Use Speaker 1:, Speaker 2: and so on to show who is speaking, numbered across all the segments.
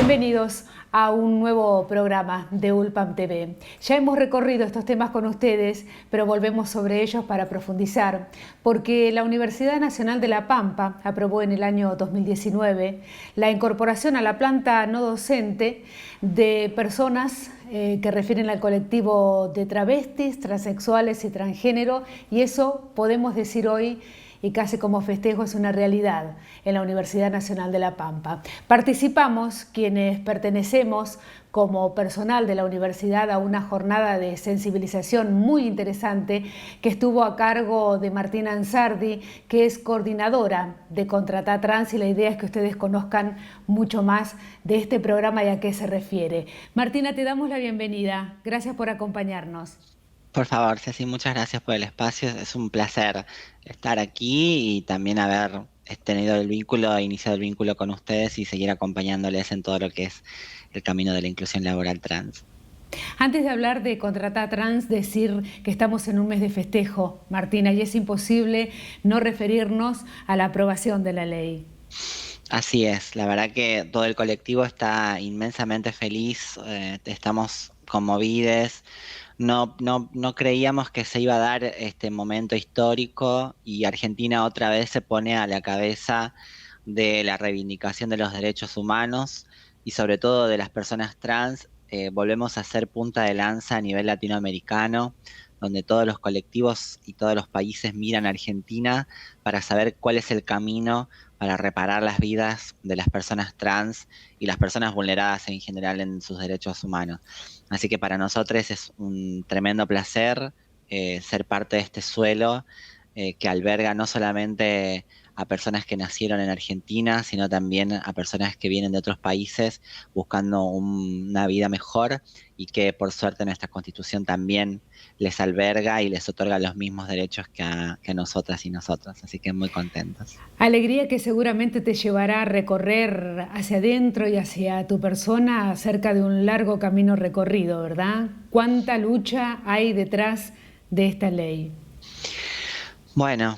Speaker 1: Bienvenidos a un nuevo programa de ULPAM TV. Ya hemos recorrido estos temas con ustedes, pero volvemos sobre ellos para profundizar, porque la Universidad Nacional de La Pampa aprobó en el año 2019 la incorporación a la planta no docente de personas que refieren al colectivo de travestis, transexuales y transgénero, y eso podemos decir hoy, y casi como festejo, es una realidad en la Universidad Nacional de La Pampa. Participamos quienes pertenecemos como personal de la universidad a una jornada de sensibilización muy interesante que estuvo a cargo de Martina Ansardi, que es coordinadora de Contratá Trans, y la idea es que ustedes conozcan mucho más de este programa y a qué se refiere. Martina, te damos la bienvenida. Gracias por acompañarnos.
Speaker 2: Por favor, Ceci, muchas gracias por el espacio. Es un placer estar aquí y también haber tenido el vínculo, iniciado el vínculo con ustedes y seguir acompañándoles en todo lo que es el camino de la inclusión laboral trans.
Speaker 1: Antes de hablar de Contratá Trans, decir que estamos en un mes de festejo, Martina, y es imposible no referirnos a la aprobación de la ley.
Speaker 2: Así es, la verdad que todo el colectivo está inmensamente feliz, estamos conmovidos. No creíamos que se iba a dar este momento histórico y Argentina otra vez se pone a la cabeza de la reivindicación de los derechos humanos y sobre todo de las personas trans. Volvemos a ser punta de lanza a nivel latinoamericano, donde todos los colectivos y todos los países miran a Argentina para saber cuál es el camino para reparar las vidas de las personas trans y las personas vulneradas en general en sus derechos humanos. Así que para nosotros es un tremendo placer ser parte de este suelo que alberga no solamente a personas que nacieron en Argentina, sino también a personas que vienen de otros países buscando una vida mejor y que por suerte nuestra Constitución también les alberga y les otorga los mismos derechos que a nosotras y nosotros. Así que muy contentos.
Speaker 1: Alegría que seguramente te llevará a recorrer hacia adentro y hacia tu persona acerca de un largo camino recorrido, ¿verdad? ¿Cuánta lucha hay detrás de esta ley?
Speaker 2: Bueno,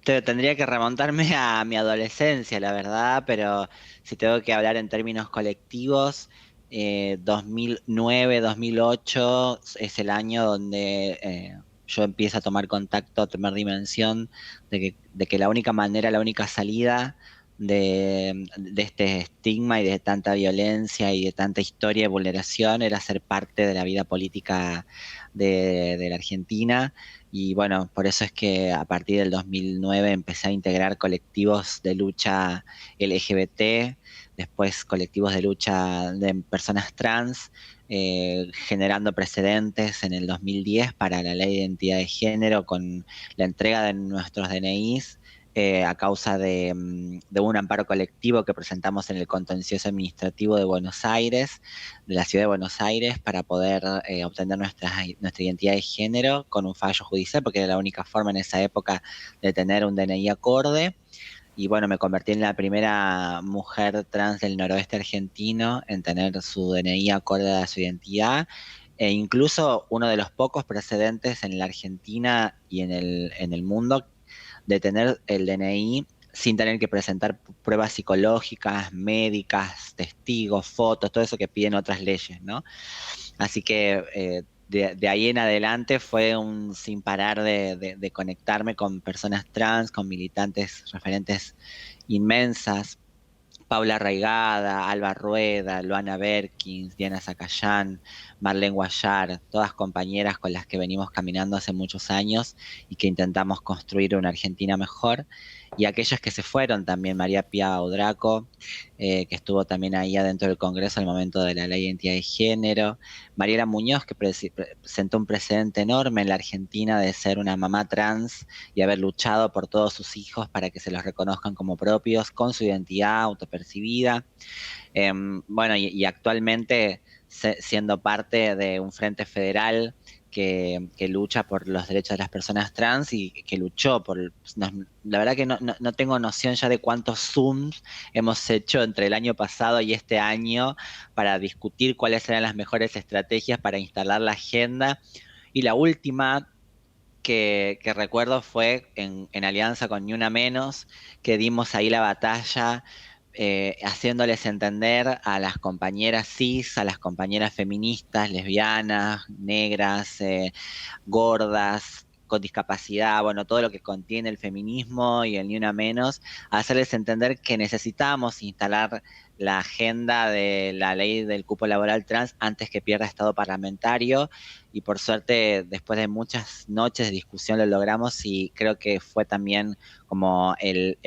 Speaker 2: tendría que remontarme a mi adolescencia, la verdad, pero si tengo que hablar en términos colectivos, 2009, 2008 es el año donde yo empiezo a tomar contacto, a tomar dimensión de que la única manera, la única salida de este estigma y de tanta violencia y de tanta historia de vulneración era ser parte de la vida política de la Argentina. Y bueno, por eso es que a partir del 2009 empecé a integrar colectivos de lucha LGBT, después colectivos de lucha de personas trans, generando precedentes en el 2010 para la ley de identidad de género con la entrega de nuestros DNIs. A causa de un amparo colectivo que presentamos en el contencioso administrativo de Buenos Aires, de la ciudad de Buenos Aires, para poder obtener nuestra identidad de género con un fallo judicial, porque era la única forma en esa época de tener un DNI acorde. Y bueno, me convertí en la primera mujer trans del noroeste argentino en tener su DNI acorde a su identidad, e incluso uno de los pocos precedentes en la Argentina y en el mundo de tener el DNI sin tener que presentar pruebas psicológicas, médicas, testigos, fotos, todo eso que piden otras leyes, ¿no? Así que de ahí en adelante fue un sin parar de conectarme con personas trans, con militantes referentes inmensas. Paula Raigada, Alba Rueda, Luana Berkins, Diana Zacayán, Marlene Guayar, todas compañeras con las que venimos caminando hace muchos años y que intentamos construir una Argentina mejor. Y aquellas que se fueron también, María Pía Audraco, que estuvo también ahí adentro del Congreso al momento de la ley de identidad de género. Mariela Muñoz, que presentó un precedente enorme en la Argentina de ser una mamá trans y haber luchado por todos sus hijos para que se los reconozcan como propios, con su identidad autopercibida. Bueno, y actualmente siendo parte de un frente federal que lucha por los derechos de las personas trans y que luchó por... la verdad que no tengo noción ya de cuántos Zooms hemos hecho entre el año pasado y este año para discutir cuáles eran las mejores estrategias para instalar la agenda. Y la última que recuerdo fue en alianza con Ni Una Menos, que dimos ahí la batalla haciéndoles entender a las compañeras cis, a las compañeras feministas, lesbianas, negras, gordas, con discapacidad, bueno, todo lo que contiene el feminismo y el Ni Una Menos, hacerles entender que necesitamos instalar la agenda de la ley del cupo laboral trans antes que pierda estado parlamentario, y por suerte después de muchas noches de discusión lo logramos, y creo que fue también como el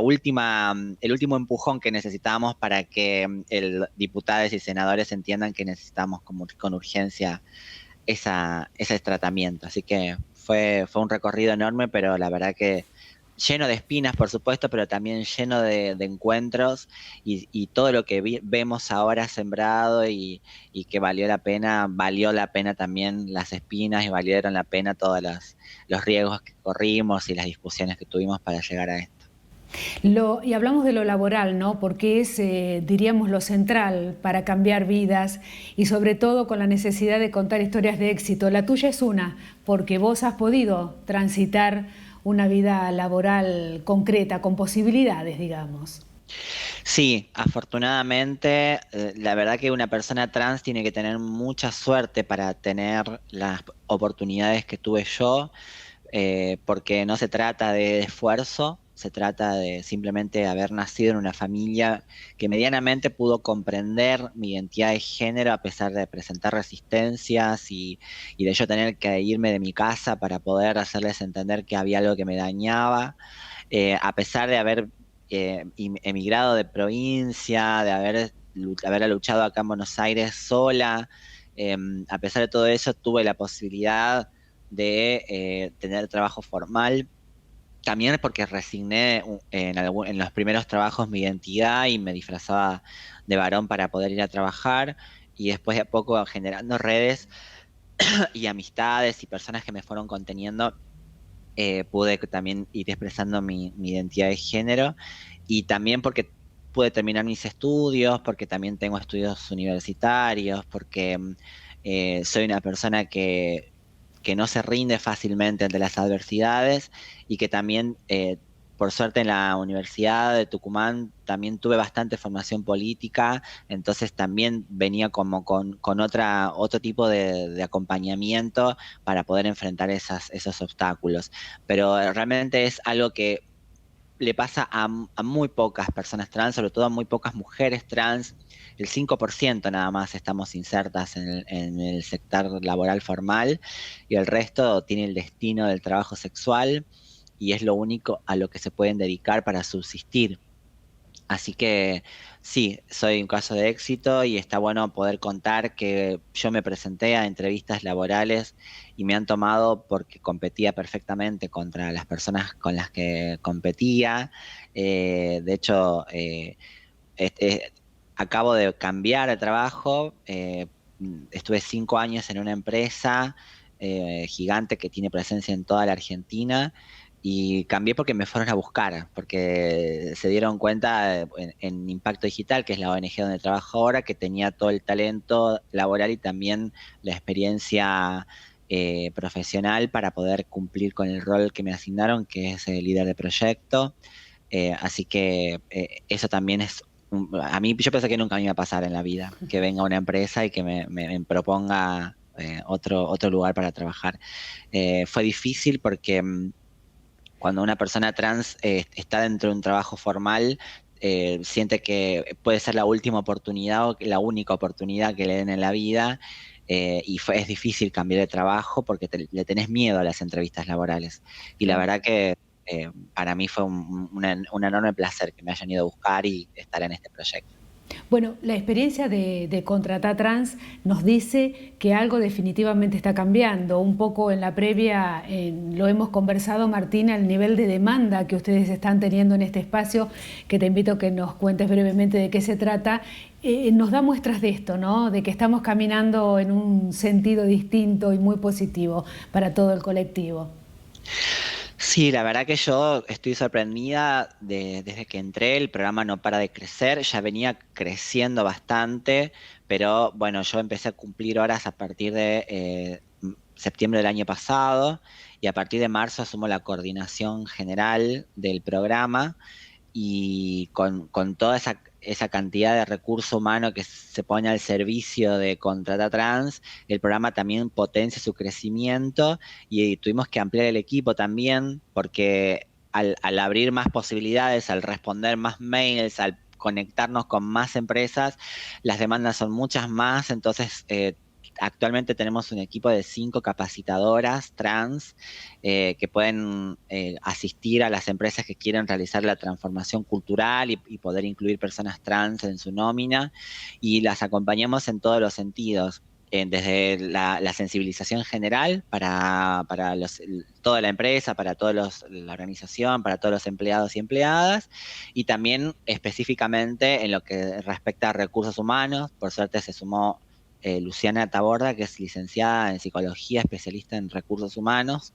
Speaker 2: último empujón que necesitábamos para que diputados y senadores entiendan que necesitamos como, con urgencia ese tratamiento. Así que fue un recorrido enorme, pero la verdad que lleno de espinas, por supuesto, pero también lleno de encuentros, y todo lo que vemos ahora sembrado y que valió la pena también las espinas, y valieron la pena todos los riesgos que corrimos y las discusiones que tuvimos para llegar a esto.
Speaker 1: Y hablamos de lo laboral, ¿no? Porque es, diríamos, lo central para cambiar vidas y sobre todo con la necesidad de contar historias de éxito. La tuya es una, porque vos has podido transitar una vida laboral concreta, con posibilidades, digamos.
Speaker 2: Sí, afortunadamente, la verdad que una persona trans tiene que tener mucha suerte para tener las oportunidades que tuve yo, porque no se trata de esfuerzo, se trata de simplemente haber nacido en una familia que medianamente pudo comprender mi identidad de género a pesar de presentar resistencias, y de yo tener que irme de mi casa para poder hacerles entender que había algo que me dañaba, a pesar de haber emigrado de provincia, de haber luchado acá en Buenos Aires sola. A pesar de todo eso, tuve la posibilidad de tener trabajo formal. También porque resigné en los primeros trabajos mi identidad y me disfrazaba de varón para poder ir a trabajar, y después de a poco generando redes y amistades y personas que me fueron conteniendo, pude también ir expresando mi identidad de género, y también porque pude terminar mis estudios, porque también tengo estudios universitarios, porque soy una persona que no se rinde fácilmente ante las adversidades, y que también, por suerte, en la Universidad de Tucumán también tuve bastante formación política, entonces también venía como con otro tipo de acompañamiento para poder enfrentar esos obstáculos. Pero realmente es algo que le pasa a muy pocas personas trans, sobre todo a muy pocas mujeres trans. El 5% nada más estamos insertas en el sector laboral formal, y el resto tiene el destino del trabajo sexual, y es lo único a lo que se pueden dedicar para subsistir. Así que sí, soy un caso de éxito, y está bueno poder contar que yo me presenté a entrevistas laborales y me han tomado porque competía perfectamente contra las personas con las que competía. De hecho, este, acabo de cambiar de trabajo. Estuve 5 años en una empresa gigante que tiene presencia en toda la Argentina, y cambié porque me fueron a buscar, porque se dieron cuenta en Impacto Digital, que es la ONG donde trabajo ahora, que tenía todo el talento laboral y también la experiencia profesional para poder cumplir con el rol que me asignaron, que es líder de proyecto. Así que eso también es, a mí yo pensé que nunca me iba a pasar en la vida, que venga una empresa y que me proponga otro lugar para trabajar. Fue difícil porque cuando una persona trans está dentro de un trabajo formal, siente que puede ser la última oportunidad o la única oportunidad que le den en la vida, es difícil cambiar de trabajo porque le tenés miedo a las entrevistas laborales. Y la
Speaker 1: Claro.
Speaker 2: verdad que para mí fue un enorme placer que me hayan ido a buscar y estar en este proyecto.
Speaker 1: Bueno, la experiencia de Contratá Trans nos dice que algo definitivamente está cambiando. Un poco en la previa lo hemos conversado, Martina, el nivel de demanda que ustedes están teniendo en este espacio, que te invito a que nos cuentes brevemente de qué se trata, nos da muestras de esto, ¿no? De que estamos caminando en un sentido distinto y muy positivo para todo el colectivo.
Speaker 2: Sí, la verdad que yo estoy sorprendida desde que entré. El programa no para de crecer, ya venía creciendo bastante, pero bueno, yo empecé a cumplir horas a partir de septiembre del año pasado, y a partir de marzo asumo la coordinación general del programa. y con toda esa cantidad de recurso humano que se pone al servicio de Contrata Trans, el programa también potencia su crecimiento y tuvimos que ampliar el equipo también porque al abrir más posibilidades, al responder más mails, al conectarnos con más empresas, las demandas son muchas más, entonces actualmente tenemos un equipo de 5 capacitadoras trans que pueden asistir a las empresas que quieren realizar la transformación cultural y poder incluir personas trans en su nómina y las acompañamos en todos los sentidos. Desde la sensibilización general para toda la empresa, para toda la organización, para todos los empleados y empleadas, y también específicamente en lo que respecta a recursos humanos. Por suerte se sumó Luciana Taborda, que es licenciada en psicología, especialista en recursos humanos,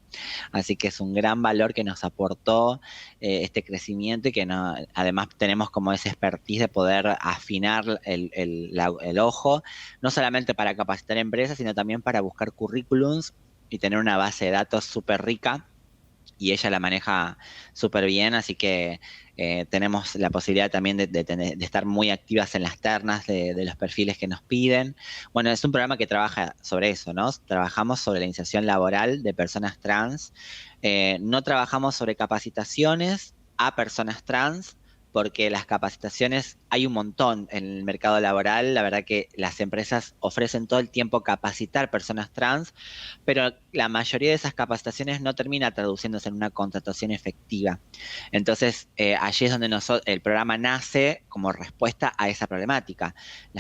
Speaker 2: así que es un gran valor que nos aportó este crecimiento y que además tenemos como ese expertise de poder afinar el ojo, no solamente para capacitar empresas, sino también para buscar currículums y tener una base de datos súper rica y ella la maneja súper bien, así que tenemos la posibilidad también de estar muy activas en las ternas de los perfiles que nos piden. Bueno, es un programa que trabaja sobre eso, ¿no? Trabajamos sobre la inserción laboral de personas trans, no trabajamos sobre capacitaciones a personas trans, porque las capacitaciones hay un montón en el mercado laboral, la verdad que las empresas ofrecen todo el tiempo capacitar personas trans, pero la mayoría de esas capacitaciones no termina traduciéndose en una contratación efectiva. Entonces, allí es donde el programa nace como respuesta a esa problemática.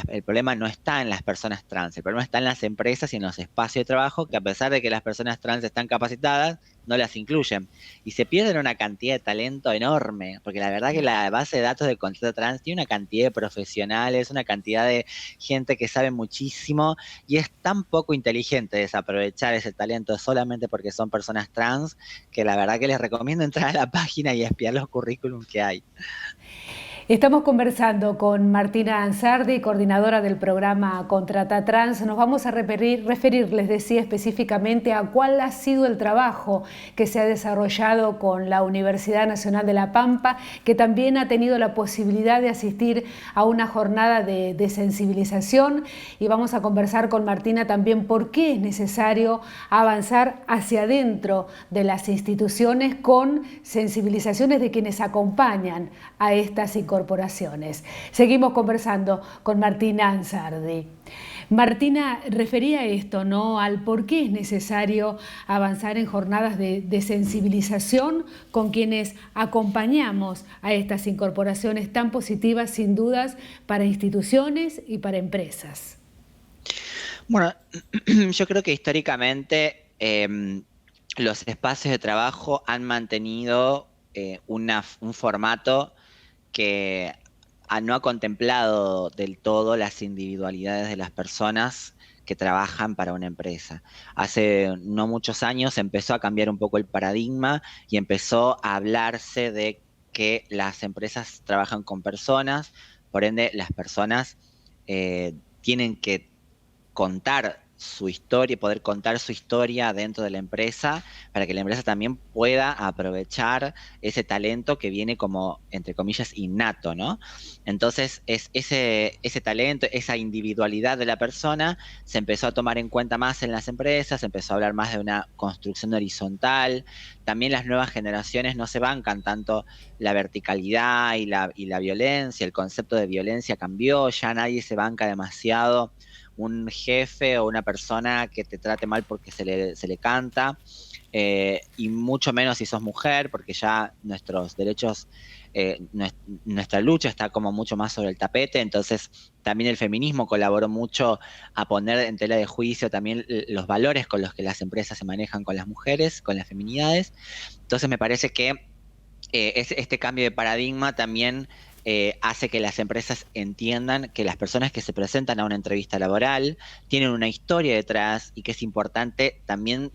Speaker 2: El problema no está en las personas trans, el problema está en las empresas y en los espacios de trabajo que a pesar de que las personas trans están capacitadas, no las incluyen. Y se pierden una cantidad de talento enorme, porque la verdad que la base de datos de contrato trans tiene una cantidad de profesionales, una cantidad de gente que sabe muchísimo, y es tan poco inteligente desaprovechar ese talento solamente porque son personas trans, que la verdad que les recomiendo entrar a la página y espiar los currículums que hay.
Speaker 1: Estamos conversando con Martina Ansardi, coordinadora del programa Contrata Trans. Nos vamos a referir, les decía específicamente, a cuál ha sido el trabajo que se ha desarrollado con la Universidad Nacional de La Pampa, que también ha tenido la posibilidad de asistir a una jornada de sensibilización. Y vamos a conversar con Martina también por qué es necesario avanzar hacia adentro de las instituciones con sensibilizaciones de quienes acompañan a estas incorporaciones. Seguimos conversando con Martina Ansardi. Martina refería esto, ¿no?, al por qué es necesario avanzar en jornadas de sensibilización con quienes acompañamos a estas incorporaciones tan positivas, sin dudas, para instituciones y para empresas.
Speaker 2: Bueno, yo creo que históricamente los espacios de trabajo han mantenido un formato que no ha contemplado del todo las individualidades de las personas que trabajan para una empresa. Hace no muchos años empezó a cambiar un poco el paradigma y empezó a hablarse de que las empresas trabajan con personas, por ende las personas tienen que contar su historia, poder contar su historia dentro de la empresa para que la empresa también pueda aprovechar ese talento que viene como, entre comillas, innato, ¿no? Entonces, ese talento, esa individualidad de la persona se empezó a tomar en cuenta más en las empresas, se empezó a hablar más de una construcción horizontal. También las nuevas generaciones no se bancan tanto la verticalidad y la violencia, el concepto de violencia cambió, ya nadie se banca demasiado un jefe o una persona que te trate mal porque se le canta, y mucho menos si sos mujer, porque ya nuestros derechos, nuestra lucha está como mucho más sobre el tapete, entonces también el feminismo colaboró mucho a poner en tela de juicio también los valores con los que las empresas se manejan con las mujeres, con las feminidades. Entonces me parece que este cambio de paradigma también hace que las empresas entiendan que las personas que se presentan a una entrevista laboral tienen una historia detrás y que es importante también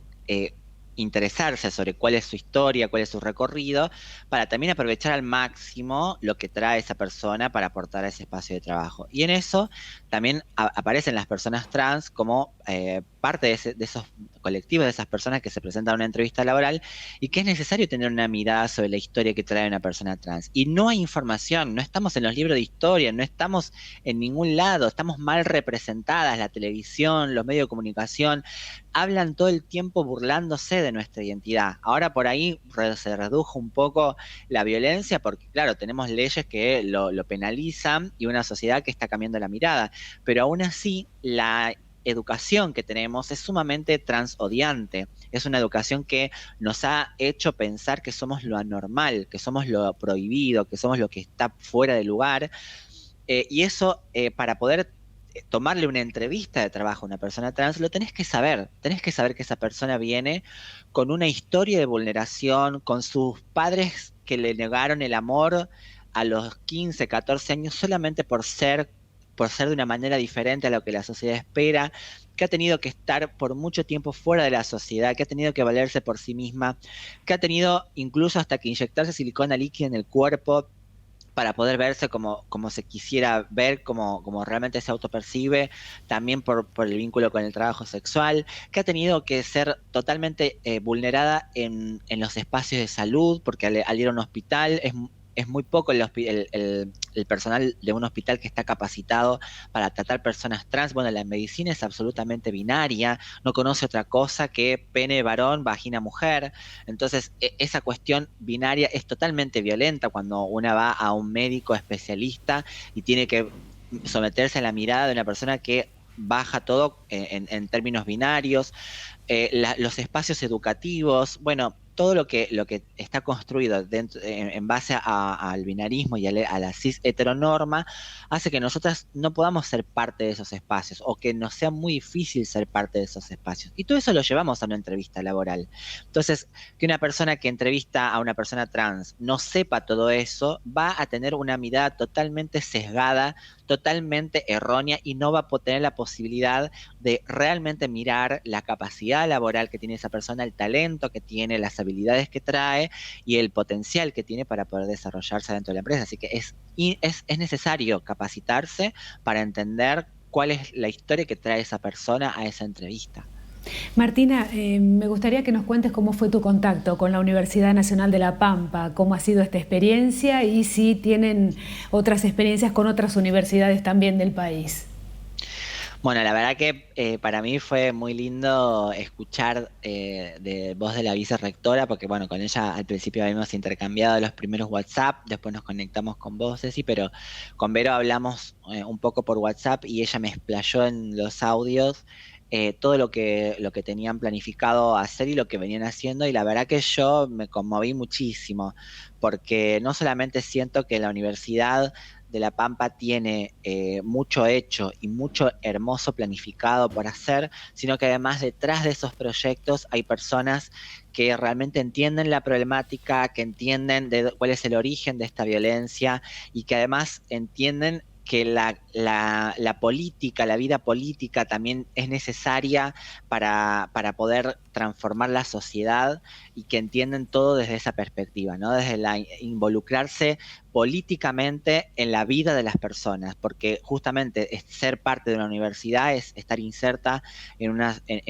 Speaker 2: interesarse sobre cuál es su historia, cuál es su recorrido, para también aprovechar al máximo lo que trae esa persona para aportar a ese espacio de trabajo. Y en eso también aparecen las personas trans como parte de esos colectivos, de esas personas que se presentan a una entrevista laboral, y que es necesario tener una mirada sobre la historia que trae una persona trans. Y no hay información, no estamos en los libros de historia, no estamos en ningún lado, estamos mal representadas, la televisión, los medios de comunicación, hablan todo el tiempo burlándose de nuestra identidad. Ahora por ahí se redujo un poco la violencia porque, claro, tenemos leyes que lo penalizan y una sociedad que está cambiando la mirada, pero aún así la educación que tenemos es sumamente transodiante. Es una educación que nos ha hecho pensar que somos lo anormal, que somos lo prohibido, que somos lo que está fuera de lugar. Y eso, para poder tomarle una entrevista de trabajo a una persona trans, lo tenés que saber que esa persona viene con una historia de vulneración, con sus padres que le negaron el amor a los 15, 14 años solamente por ser de una manera diferente a lo que la sociedad espera, que ha tenido que estar por mucho tiempo fuera de la sociedad, que ha tenido que valerse por sí misma, que ha tenido incluso hasta que inyectarse silicona líquida en el cuerpo para poder verse como se quisiera ver, como realmente se autopercibe, también por el vínculo con el trabajo sexual, que ha tenido que ser totalmente vulnerada en los espacios de salud, porque al ir a un hospital es muy poco el personal de un hospital que está capacitado para tratar personas trans. Bueno, la medicina es absolutamente binaria, no conoce otra cosa que pene varón, vagina mujer. Entonces, esa cuestión binaria es totalmente violenta cuando una va a un médico especialista y tiene que someterse a la mirada de una persona que baja todo en términos binarios, los espacios educativos, bueno, todo lo que está construido en base al binarismo y a la cis heteronorma hace que nosotras no podamos ser parte de esos espacios o que nos sea muy difícil ser parte de esos espacios. Y todo eso lo llevamos a una entrevista laboral. Entonces, que una persona que entrevista a una persona trans no sepa todo eso, va a tener una mirada totalmente sesgada, totalmente errónea y no va a tener la posibilidad de realmente mirar la capacidad laboral que tiene esa persona, el talento que tiene, las habilidades que trae y el potencial que tiene para poder desarrollarse dentro de la empresa. Así que es necesario capacitarse para entender cuál es la historia que trae esa persona a esa entrevista.
Speaker 1: Martina, me gustaría que nos cuentes cómo fue tu contacto con la Universidad Nacional de La Pampa, cómo ha sido esta experiencia y si tienen otras experiencias con otras universidades también del país.
Speaker 2: Bueno, la verdad que para mí fue muy lindo escuchar de voz de la vicerrectora, porque bueno, con ella al principio habíamos intercambiado los primeros WhatsApp, después nos conectamos con vos, Ceci, pero con Vero hablamos un poco por WhatsApp y ella me explayó en los audios todo lo que tenían planificado hacer y lo que venían haciendo, y la verdad que yo me conmoví muchísimo, porque no solamente siento que la universidad de La Pampa tiene mucho hecho y mucho hermoso planificado por hacer, sino que además detrás de esos proyectos hay personas que realmente entienden la problemática, que entienden cuál es el origen de esta violencia y que además entienden que la política, la vida política también es necesaria para poder transformar la sociedad y que entienden todo desde esa perspectiva, ¿no? Desde involucrarse políticamente en la vida de las personas, porque justamente ser parte de una universidad es estar inserta en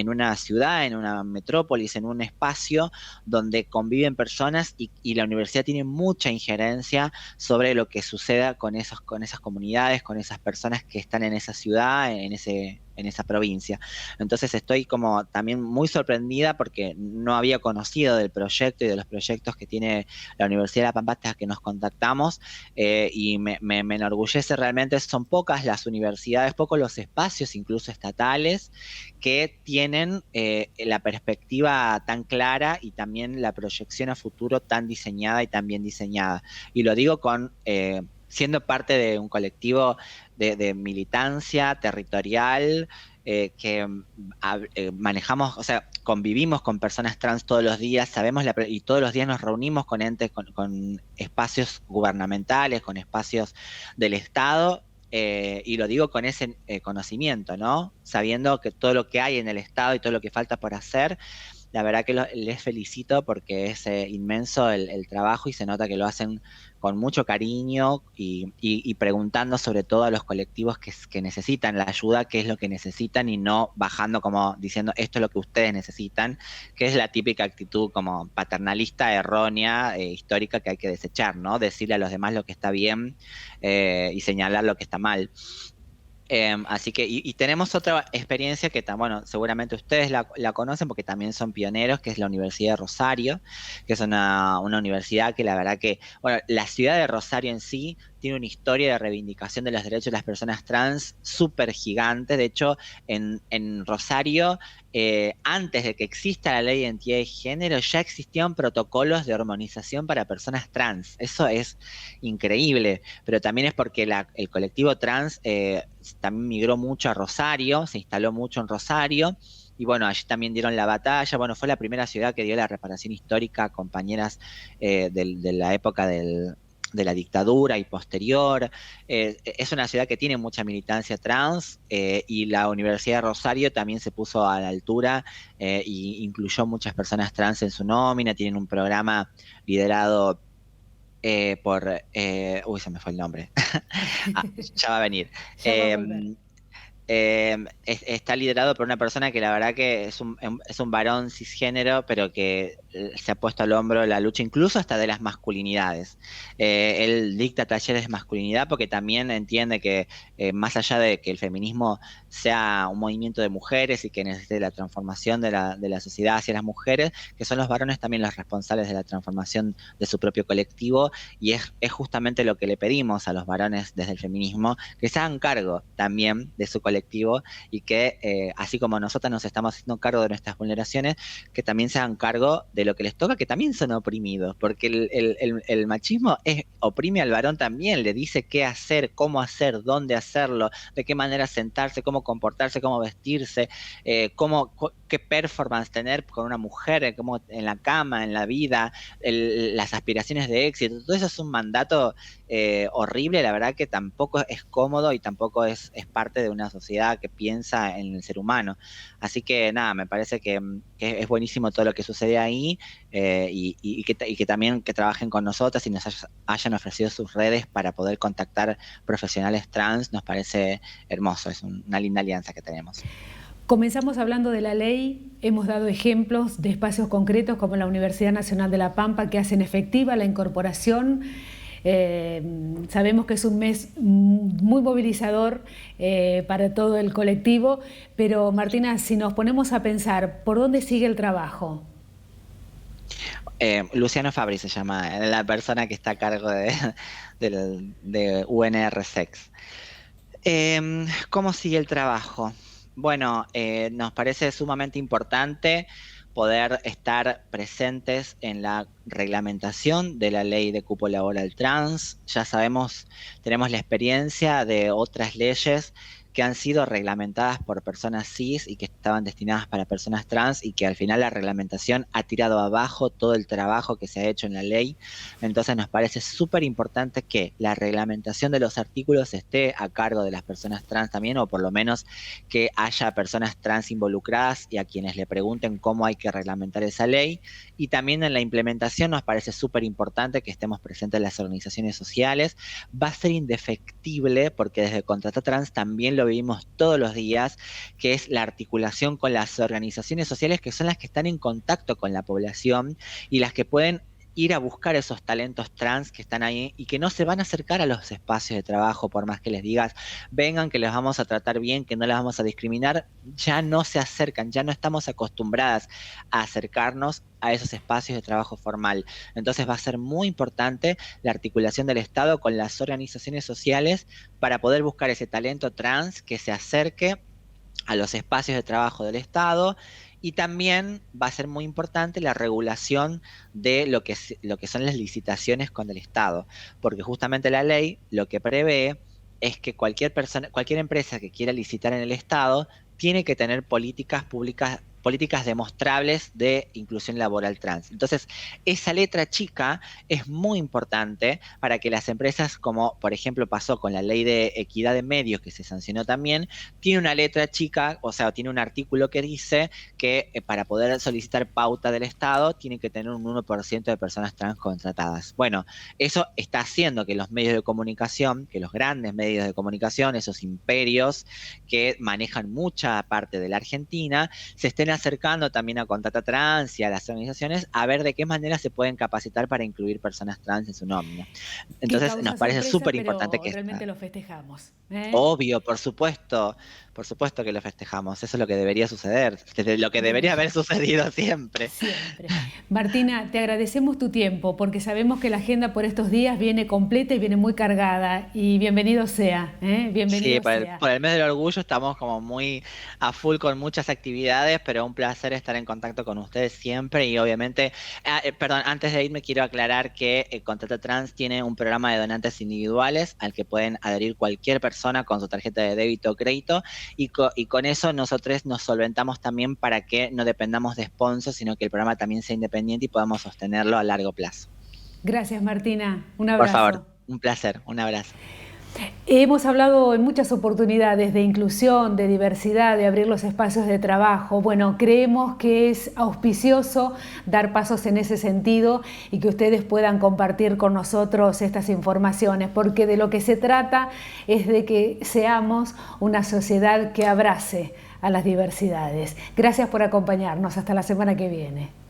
Speaker 2: una ciudad, en una metrópolis, en un espacio donde conviven personas y la universidad tiene mucha injerencia sobre lo que suceda con esas comunidades, con esas personas que están en esa ciudad, en esa provincia. Entonces estoy como también muy sorprendida porque no había conocido del proyecto y de los proyectos que tiene la Universidad de La Pampa hasta que nos contactamos, y me enorgullece realmente. Son pocas las universidades, pocos los espacios incluso estatales que tienen la perspectiva tan clara y también la proyección a futuro tan diseñada y tan bien diseñada. Y lo digo siendo parte de un colectivo de militancia territorial, que manejamos, o sea, convivimos con personas trans todos los días, sabemos y todos los días nos reunimos con entes, con espacios gubernamentales, con espacios del Estado, y lo digo con ese conocimiento, ¿no? Sabiendo que todo lo que hay en el Estado y todo lo que falta por hacer, la verdad que les felicito porque es inmenso el trabajo y se nota que lo hacen con mucho cariño y preguntando sobre todo a los colectivos que necesitan la ayuda, qué es lo que necesitan y no bajando como diciendo esto es lo que ustedes necesitan, que es la típica actitud como paternalista, errónea, histórica que hay que desechar, ¿no? Decirle a los demás lo que está bien y señalar lo que está mal. Así que, y tenemos otra experiencia que, bueno, seguramente ustedes la conocen porque también son pioneros, que es la Universidad de Rosario, que es una universidad que la verdad que, bueno, la ciudad de Rosario en sí tiene una historia de reivindicación de los derechos de las personas trans súper gigante. De hecho, en Rosario, antes de que exista la ley de identidad de género, ya existían protocolos de hormonización para personas trans. Eso es increíble, pero también es porque el colectivo trans también migró mucho a Rosario, se instaló mucho en Rosario, y bueno, allí también dieron la batalla. Bueno, fue la primera ciudad que dio la reparación histórica a compañeras de la época de la dictadura y posterior. Es una ciudad que tiene mucha militancia trans y la Universidad de Rosario también se puso a la altura e incluyó muchas personas trans en su nómina. Tienen un programa liderado uy, se me fue el nombre. Ah, ya va a venir.
Speaker 1: Ya va a volver.
Speaker 2: Está liderado por una persona que la verdad que es un varón cisgénero, pero que se ha puesto al hombro la lucha incluso hasta de las masculinidades. Él dicta talleres de masculinidad porque también entiende que más allá de que el feminismo sea un movimiento de mujeres y que necesite la transformación de la sociedad hacia las mujeres, que son los varones también los responsables de la transformación de su propio colectivo, y es justamente lo que le pedimos a los varones desde el feminismo, que se hagan cargo también de su colectivo y que así como nosotros nos estamos haciendo cargo de nuestras vulneraciones, que también se hagan cargo de lo que les toca, que también son oprimidos, porque el machismo oprime al varón también, le dice qué hacer, cómo hacer, dónde hacerlo, de qué manera sentarse, cómo comportarse, cómo vestirse, qué performance tener con una mujer, cómo en la cama, en la vida, las aspiraciones de éxito. Todo eso es un mandato horrible, la verdad que tampoco es cómodo y tampoco es parte de una sociedad que piensa en el ser humano. Así que nada, me parece que es buenísimo todo lo que sucede ahí y que también que trabajen con nosotras y nos hayan ofrecido sus redes para poder contactar profesionales trans, nos parece hermoso, es una linda alianza que tenemos.
Speaker 1: Comenzamos hablando de la ley, hemos dado ejemplos de espacios concretos como la Universidad Nacional de La Pampa que hacen efectiva la incorporación. Sabemos que es un mes muy movilizador para todo el colectivo, pero Martina, si nos ponemos a pensar, ¿por dónde sigue el trabajo?
Speaker 2: Luciano Fabri se llama, la persona que está a cargo de UNR-SEX. ¿Cómo sigue el trabajo? Bueno, nos parece sumamente importante poder estar presentes en la reglamentación de la ley de cupo laboral trans. Ya sabemos, tenemos la experiencia de otras leyes que han sido reglamentadas por personas cis y que estaban destinadas para personas trans y que al final la reglamentación ha tirado abajo todo el trabajo que se ha hecho en la ley. Entonces nos parece súper importante que la reglamentación de los artículos esté a cargo de las personas trans también, o por lo menos que haya personas trans involucradas y a quienes le pregunten cómo hay que reglamentar esa ley. Y también en la implementación nos parece súper importante que estemos presentes en las organizaciones sociales. Va a ser indefectible porque desde Contrata Trans también lo vivimos todos los días, que es la articulación con las organizaciones sociales que son las que están en contacto con la población y las que pueden ir a buscar esos talentos trans que están ahí y que no se van a acercar a los espacios de trabajo por más que les digas, vengan que les vamos a tratar bien, que no les vamos a discriminar, ya no se acercan, ya no estamos acostumbradas a acercarnos a esos espacios de trabajo formal. Entonces va a ser muy importante la articulación del Estado con las organizaciones sociales para poder buscar ese talento trans que se acerque a los espacios de trabajo del Estado. Y también va a ser muy importante la regulación de lo que son las licitaciones con el Estado, porque justamente la ley lo que prevé es que cualquier empresa que quiera licitar en el Estado tiene que tener políticas públicas políticas demostrables de inclusión laboral trans. Entonces, esa letra chica es muy importante para que las empresas, como por ejemplo pasó con la ley de equidad de medios que se sancionó también, tiene una letra chica, o sea, tiene un artículo que dice que para poder solicitar pauta del Estado tiene que tener un 1% de personas trans contratadas. Bueno, eso está haciendo que los medios de comunicación, que los grandes medios de comunicación, esos imperios que manejan mucha parte de la Argentina, se estén acercando también a Contata Trans y a las organizaciones a ver de qué manera se pueden capacitar para incluir personas trans en su nómina.
Speaker 1: Que
Speaker 2: Entonces, nos
Speaker 1: causa
Speaker 2: parece
Speaker 1: sorpresa,
Speaker 2: súper importante
Speaker 1: pero
Speaker 2: que
Speaker 1: realmente lo festejamos.
Speaker 2: obvio, por supuesto que lo festejamos, eso es lo que debería suceder, lo que debería haber sucedido siempre.
Speaker 1: Siempre. Martina, te agradecemos tu tiempo porque sabemos que la agenda por estos días viene completa y viene muy cargada y bienvenido sea,
Speaker 2: Sí,
Speaker 1: bienvenido sea.
Speaker 2: por el mes del orgullo estamos como muy a full con muchas actividades, pero un placer estar en contacto con ustedes siempre y obviamente, perdón, antes de irme quiero aclarar que Contata Trans tiene un programa de donantes individuales al que pueden adherir cualquier persona con su tarjeta de débito o crédito y con eso nosotros nos solventamos también para que no dependamos de sponsors, sino que el programa también sea independiente y podamos sostenerlo a largo plazo.
Speaker 1: Gracias, Martina. Un
Speaker 2: Por favor,
Speaker 1: abrazo.
Speaker 2: un placer, un abrazo.
Speaker 1: Hemos hablado en muchas oportunidades de inclusión, de diversidad, de abrir los espacios de trabajo. Bueno, creemos que es auspicioso dar pasos en ese sentido y que ustedes puedan compartir con nosotros estas informaciones, porque de lo que se trata es de que seamos una sociedad que abrace a las diversidades. Gracias por acompañarnos. Hasta la semana que viene.